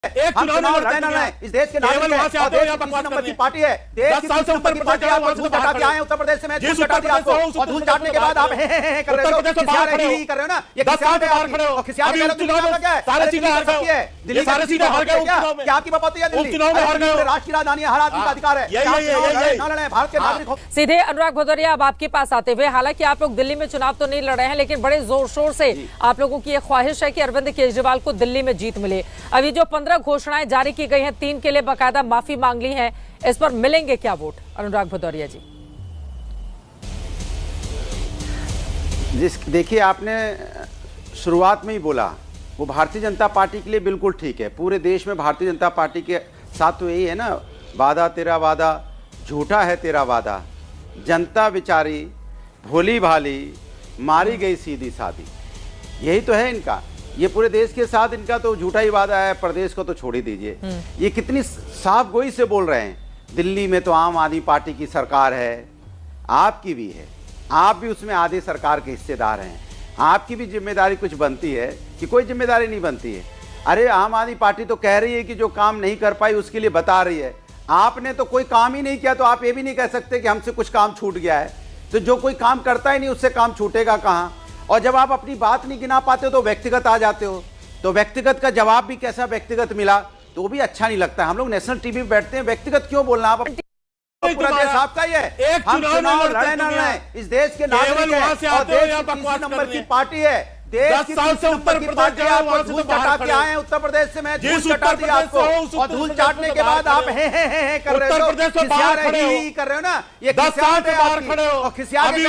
एक चुनाव में लड़ना है। इस देश के नागरिक हैं और देश की नंबर की पार्टी है। देश की नंबर की पार्टी आप धूल चटा के आए उत्तर प्रदेश से। मैं धूल चटा दिया आपको और धूल चाटने के बाद आप कर रहे हो, खिसिया रहे हो ना। ये खिसिया रहे हो, खिसिया रहे हो। क्या है सारे सीटें हार गए, दिल्ली सारे सीटें हार गए। क्या आपकी बपौती है? दिल्ली राष्ट्र की राजधानी है, हर आदमी का अधिकार है ना लड़े भारत के नागरिक। सीधे अनुराग भदौरिया अब आपके पास आते हुए, हालांकि आप लोग दिल्ली में चुनाव तो नहीं लड़ रहे हैं, लेकिन बड़े जोर शोर से आप लोगों की ख्वाहिश है कि अरविंद केजरीवाल को दिल्ली में जीत मिले। अभी जो 15 घोषणाएं जारी की गई हैं, 3 के लिए बाकायदा माफी मांग ली है, इस पर मिलेंगे क्या वोट अनुराग भदौरिया जी? देखिए, आपने शुरुआत में ही बोला वो भारतीय जनता पार्टी के लिए बिल्कुल ठीक है। पूरे देश में भारतीय जनता पार्टी के साथ तो यही है ना, वादा तेरा वादा झूठा है तेरा वादा, जनता बेचारी भोली भाली मारी गई सीधी सादी, यही तो है इनका। ये पूरे देश के साथ इनका तो झूठा ही वादा है, प्रदेश को तो छोड़ ही दीजिए। ये कितनी साफ गोई से बोल रहे हैं। दिल्ली में तो आम आदमी पार्टी की सरकार है, आपकी भी है, आप भी उसमें आधी सरकार के हिस्सेदार हैं। आपकी भी जिम्मेदारी कुछ बनती है कि कोई जिम्मेदारी नहीं बनती है? अरे आम आदमी पार्टी तो कह रही है कि जो काम नहीं कर पाई उसके लिए बता रही है। आपने तो कोई काम ही नहीं किया, तो आप ये भी नहीं कह सकते कि हमसे कुछ काम छूट गया है। तो जो कोई काम करता ही नहीं उससे काम छूटेगा कहाँ? और जब आप अपनी बात नहीं गिना पाते हो तो व्यक्तिगत आ जाते हो। तो व्यक्तिगत का जवाब भी कैसा व्यक्तिगत मिला तो वो भी अच्छा नहीं लगता। हम लोग नेशनल टीवी पे बैठते हैं, व्यक्तिगत क्यों बोलना? आप पूरा देश आपका ही है। हम चुनाव लड़े ना लड़े, इस देश के नागरिक हैं और देश की 30 नंबर की पार्टी है। देश की 30 नंबर की पार्टी आप धूल चटा के आए हैं उत्तर प्रदेश से। मैं धूल चटा दिया आपको और धूल चाटने के बाद आप कर रहे हो, खिसिया रही कर रहे हो ना। ये 10 साल से बाहर खड़े हो और खिसिया के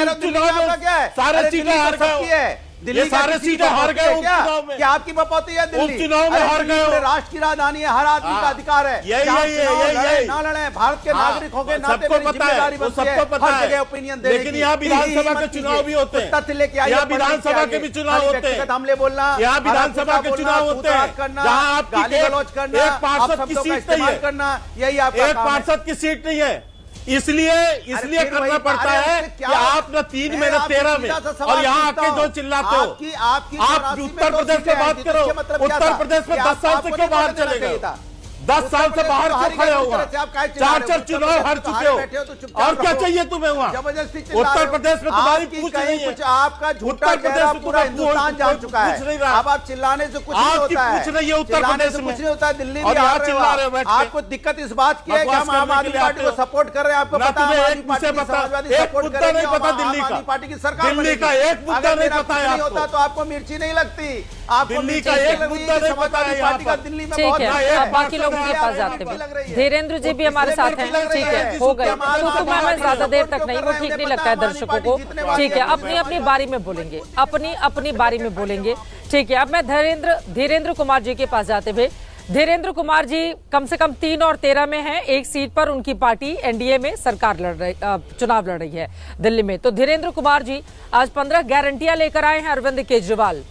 क्या है? सारे सीटें हार गए, दिल्ली सारे सीटें हार गए उपचुनाव में। क्या आपकी बपौती है? दिल्ली उपचुनाव में हार गए। राष्ट्र की राजधानी है, हर आदमी का अधिकार है। यही ना लड़े, भारत के नागरिक हो गए, सबको पता है, सबको पता है ओपिनियन दे। लेकिन यहाँ विधानसभा के चुनाव भी होते हैं, तथ्य लेके आइए। यहाँ विधानसभा के भी चुनाव होते हैं, हमले बोलना। यहाँ विधानसभा के चुनाव होते हैं जहाँ आप गाली गलौज करना, एक पार्षद की सीट नहीं करना, यही आपका एक पार्षद की सीट नहीं है। इसलिए करना पड़ता है कि आप न 3 में न 13 में, और यहाँ आके जो चिल्लाते हो, आप उत्तर प्रदेश में बात करो। उत्तर प्रदेश में 10 साल से क्यों बाहर चले गए? 10 साल से बाहर क्यों खड़े हुआ? 4 चुनाव हार चुके हो और क्या चाहिए तुम्हें वहाँ? उत्तर प्रदेश में तुम्हारी पूछ नहीं है। आपका उत्तर प्रदेश में पूरा हिंदुस्तान जान चुका है। अब आप चिल्लाने से कुछ नहीं होता है, कुछ नहीं है उत्तर प्रदेश में, कुछ नहीं होता है। दिल्ली में चिल्ला रहे हो। आपको दिक्कत इस बात की है कि हम आम आदमी पार्टी को सपोर्ट कर रहे हैं। आपको पता है आम आदमी पार्टी समाजवादी सपोर्ट कर रही है, आम आदमी पार्टी की सरकार दिल्ली का एक मुद्दा नहीं पता है नहीं होता तो आपको मिर्ची नहीं लगती। आपको दिल्ली का एक मुद्दा नहीं पता है पार्टी का दिल्ली में बहुत बाकी लोगों के पास जाते हैं। धीरेन्द्र जी भी हमारे साथ हैं। ठीक है, हो गए तो मैं ज्यादा देर तक नहीं, वो ठीक नहीं लगता है दर्शकों को। ठीक है, अपनी अपनी बारी में बोलेंगे, अपनी अपनी बारी में बोलेंगे। ठीक है, अब मैं धीरेन्द्र कुमार जी के पास जाते हुए, धीरेन्द्र कुमार जी कम से कम 3 और 13 में हैं, एक सीट पर उनकी पार्टी एनडीए में सरकार चुनाव लड़ रही है दिल्ली में। तो धीरेन्द्र कुमार जी आज 15 गारंटियां लेकर आए हैं अरविंद केजरीवाल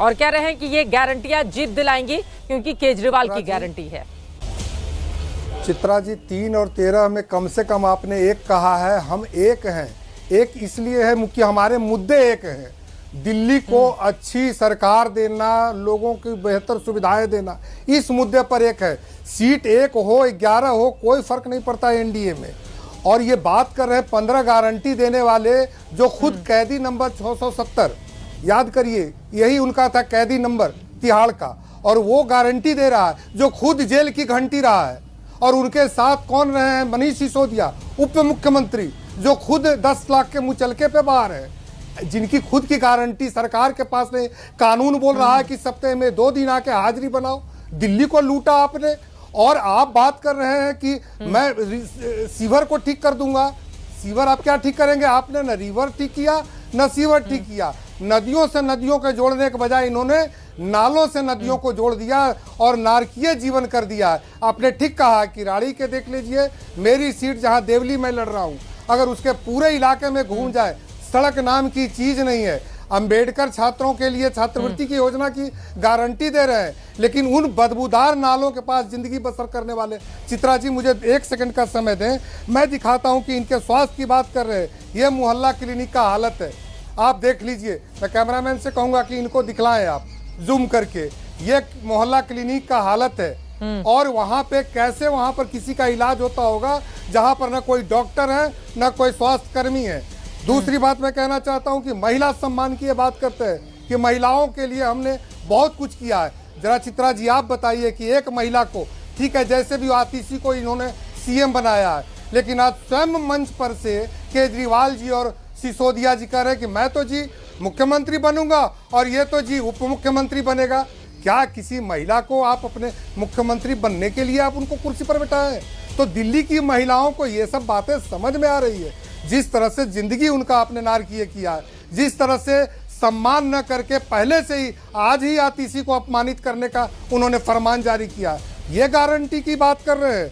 और कह रहे हैं कि ये गारंटियां जीत दिलाएंगी क्योंकि केजरीवाल की गारंटी है। चित्रा जी, 3 और 13 में कम से कम आपने एक कहा है, हम एक हैं। एक इसलिए है कि हमारे मुद्दे एक हैं, दिल्ली को अच्छी सरकार देना, लोगों की बेहतर सुविधाएं देना, इस मुद्दे पर एक है। सीट 1 हो 11 हो कोई फर्क नहीं पड़ता एनडीए में। और ये बात कर रहे हैं 15 गारंटी देने वाले, जो खुद कैदी नंबर 670, याद करिए यही उनका था कैदी नंबर तिहाड़ का, और वो गारंटी दे रहा है जो खुद जेल की घंटी रहा है। और उनके साथ कौन रहे हैं? मनीष सिसोदिया, उप मुख्यमंत्री, जो खुद 10 लाख के मुचलके पे बाहर है, जिनकी खुद की गारंटी सरकार के पास नहीं। कानून बोल रहा है कि सप्ताह में 2 दिन आके हाजिरी बनाओ। दिल्ली को लूटा आपने, और आप बात कर रहे हैं कि मैं सीवर को ठीक कर दूंगा। सीवर आप क्या ठीक करेंगे? आपने न रिवर ठीक किया न सीवर ठीक किया। नदियों से नदियों के जोड़ने के बजाय इन्होंने नालों से नदियों को जोड़ दिया और नारकीय जीवन कर दिया। आपने ठीक कहा कि राड़ी के देख लीजिए, मेरी सीट जहां देवली में लड़ रहा हूं, अगर उसके पूरे इलाके में घूम जाए, सड़क नाम की चीज नहीं है। अंबेडकर छात्रों के लिए छात्रवृत्ति की योजना की गारंटी दे रहे हैं, लेकिन उन बदबूदार नालों के पास जिंदगी बसर करने वाले। चित्रा जी, मुझे 1 सेकंड का समय दें, मैं दिखाता हूं कि इनके स्वास्थ्य की बात कर रहे हैं। ये मोहल्ला क्लिनिक का हालत है, आप देख लीजिए। मैं कैमरामैन से कहूंगा कि इनको दिखलाएं आप जूम करके ये मोहल्ला क्लिनिक का हालत है। और वहां पे कैसे वहां पर किसी का इलाज होता होगा जहां पर ना कोई डॉक्टर है ना कोई स्वास्थ्य कर्मी है। दूसरी बात मैं कहना चाहता हूं कि महिला सम्मान की ये बात करते हैं कि महिलाओं के लिए हमने बहुत कुछ किया है। जरा चित्रा जी आप बताइए कि एक महिला को, ठीक है जैसे भी आतिशी को इन्होंने सीएम बनाया है, लेकिन आज स्वयं मंच पर से केजरीवाल जी और सिसोदिया जी कह रहे हैं कि मैं तो जी मुख्यमंत्री बनूंगा और ये तो जी उप मुख्यमंत्री बनेगा। क्या किसी महिला को आप अपने मुख्यमंत्री बनने के लिए आप उनको कुर्सी पर बिठाएं? तो दिल्ली की महिलाओं को ये सब बातें समझ में आ रही है। जिस तरह से जिंदगी उनका आपने नारकीय किया है, जिस तरह से सम्मान न करके पहले से ही आज ही आतिशी को अपमानित करने का उन्होंने फरमान जारी किया, ये गारंटी की बात कर रहे हैं।